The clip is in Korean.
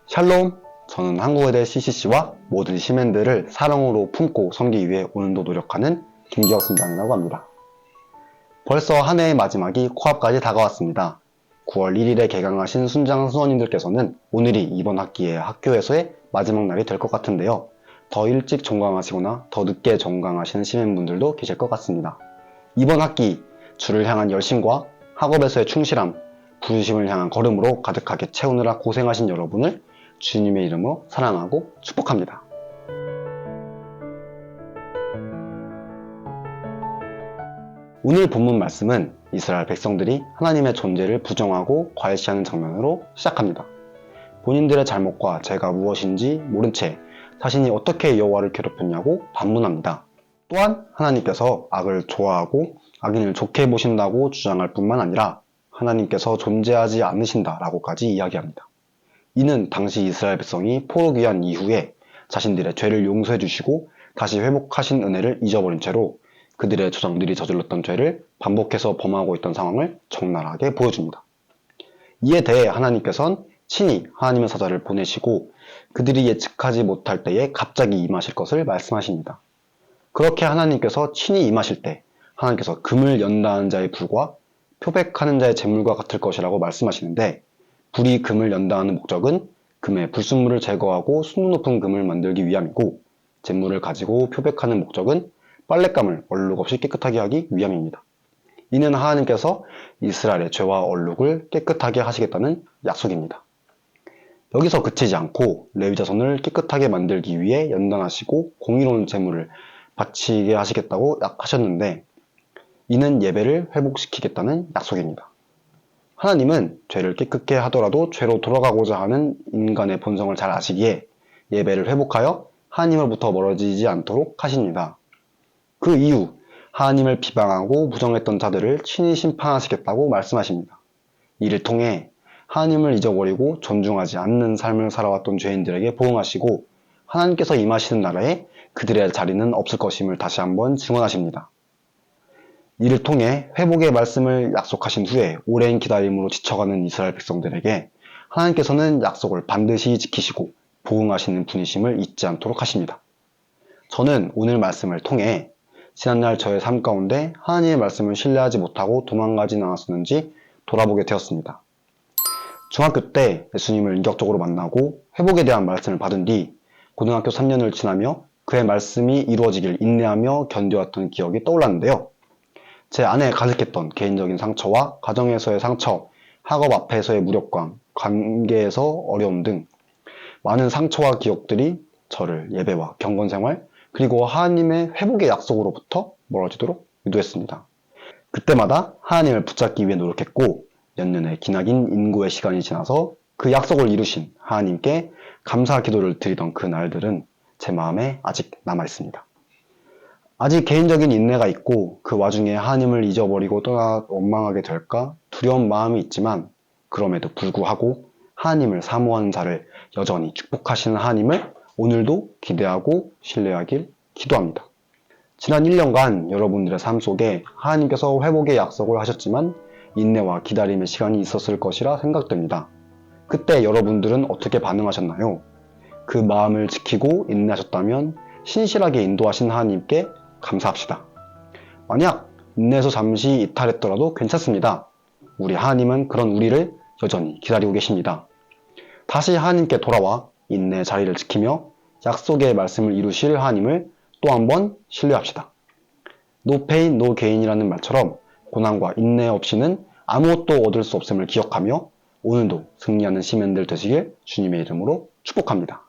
샬롬! 저는 한국의대 CCC와 모든 시민들을 사랑으로 품고 섬기기 위해 오늘도 노력하는 김기혁 순장이라고 합니다. 벌써 한 해의 마지막이 코앞까지 다가왔습니다. 9월 1일에 개강하신 순장 수원님들께서는 오늘이 이번 학기의 학교에서의 마지막 날이 될 것 같은데요. 더 일찍 종강하시거나 더 늦게 종강하시는 시민분들도 계실 것 같습니다. 이번 학기 주를 향한 열심과 학업에서의 충실함, 부르심을 향한 걸음으로 가득하게 채우느라 고생하신 여러분을 주님의 이름으로 사랑하고 축복합니다. 오늘 본문 말씀은 이스라엘 백성들이 하나님의 존재를 부정하고 과시하는 장면으로 시작합니다. 본인들의 잘못과 죄가 무엇인지 모른 채 자신이 어떻게 여호와를 괴롭혔냐고 반문합니다. 또한 하나님께서 악을 좋아하고 악인을 좋게 보신다고 주장할 뿐만 아니라 하나님께서 존재하지 않으신다라고까지 이야기합니다. 이는 당시 이스라엘 백성이 포로 귀환 이후에 자신들의 죄를 용서해 주시고 다시 회복하신 은혜를 잊어버린 채로 그들의 조상들이 저질렀던 죄를 반복해서 범하고 있던 상황을 적나라하게 보여줍니다. 이에 대해 하나님께서는 친히 하나님의 사자를 보내시고 그들이 예측하지 못할 때에 갑자기 임하실 것을 말씀하십니다. 그렇게 하나님께서 친히 임하실 때 하나님께서 금을 연다는 자의 불과 표백하는 자의 재물과 같을 것이라고 말씀하시는데, 불이 금을 연다하는 목적은 금의 불순물을 제거하고 순도 높은 금을 만들기 위함이고, 재물을 가지고 표백하는 목적은 빨랫감을 얼룩 없이 깨끗하게 하기 위함입니다. 이는 하나님께서 이스라엘의 죄와 얼룩을 깨끗하게 하시겠다는 약속입니다. 여기서 그치지 않고 레위 자손을 깨끗하게 만들기 위해 연단하시고 공의로운 재물을 바치게 하시겠다고 하셨는데, 이는 예배를 회복시키겠다는 약속입니다. 하나님은 죄를 깨끗게 하더라도 죄로 돌아가고자 하는 인간의 본성을 잘 아시기에 예배를 회복하여 하나님으로부터 멀어지지 않도록 하십니다. 그 이후 하나님을 비방하고 부정했던 자들을 친히 심판하시겠다고 말씀하십니다. 이를 통해 하나님을 잊어버리고 존중하지 않는 삶을 살아왔던 죄인들에게 보응하시고 하나님께서 임하시는 나라에 그들의 자리는 없을 것임을 다시 한번 증언하십니다. 이를 통해 회복의 말씀을 약속하신 후에 오랜 기다림으로 지쳐가는 이스라엘 백성들에게 하나님께서는 약속을 반드시 지키시고 보응하시는 분이심을 잊지 않도록 하십니다. 저는 오늘 말씀을 통해 지난날 저의 삶 가운데 하나님의 말씀을 신뢰하지 못하고 도망가진 않았었는지 돌아보게 되었습니다. 중학교 때 예수님을 인격적으로 만나고 회복에 대한 말씀을 받은 뒤 고등학교 3년을 지나며 그의 말씀이 이루어지길 인내하며 견뎌왔던 기억이 떠올랐는데요. 제 안에 가득했던 개인적인 상처와 가정에서의 상처, 학업 앞에서의 무력감, 관계에서 어려움 등 많은 상처와 기억들이 저를 예배와 경건생활, 그리고 하나님의 회복의 약속으로부터 멀어지도록 유도했습니다. 그때마다 하나님을 붙잡기 위해 노력했고 몇 년의 기나긴 인고의 시간이 지나서 그 약속을 이루신 하나님께 감사 기도를 드리던 그 날들은 제 마음에 아직 남아있습니다. 아직 개인적인 인내가 있고 그 와중에 하나님을 잊어버리고 떠나 원망하게 될까 두려운 마음이 있지만, 그럼에도 불구하고 하나님을 사모하는 자를 여전히 축복하시는 하나님을 오늘도 기대하고 신뢰하길 기도합니다. 지난 1년간 여러분들의 삶 속에 하나님께서 회복의 약속을 하셨지만 인내와 기다림의 시간이 있었을 것이라 생각됩니다. 그때 여러분들은 어떻게 반응하셨나요? 그 마음을 지키고 인내하셨다면 신실하게 인도하신 하나님께 감사합시다. 만약 인내에서 잠시 이탈했더라도 괜찮습니다. 우리 하나님은 그런 우리를 여전히 기다리고 계십니다. 다시 하나님께 돌아와 인내의 자리를 지키며 약속의 말씀을 이루실 하나님을 또 한번 신뢰합시다. No pain, no gain이라는 말처럼 고난과 인내 없이는 아무것도 얻을 수 없음을 기억하며 오늘도 승리하는 시민들 되시길 주님의 이름으로 축복합니다.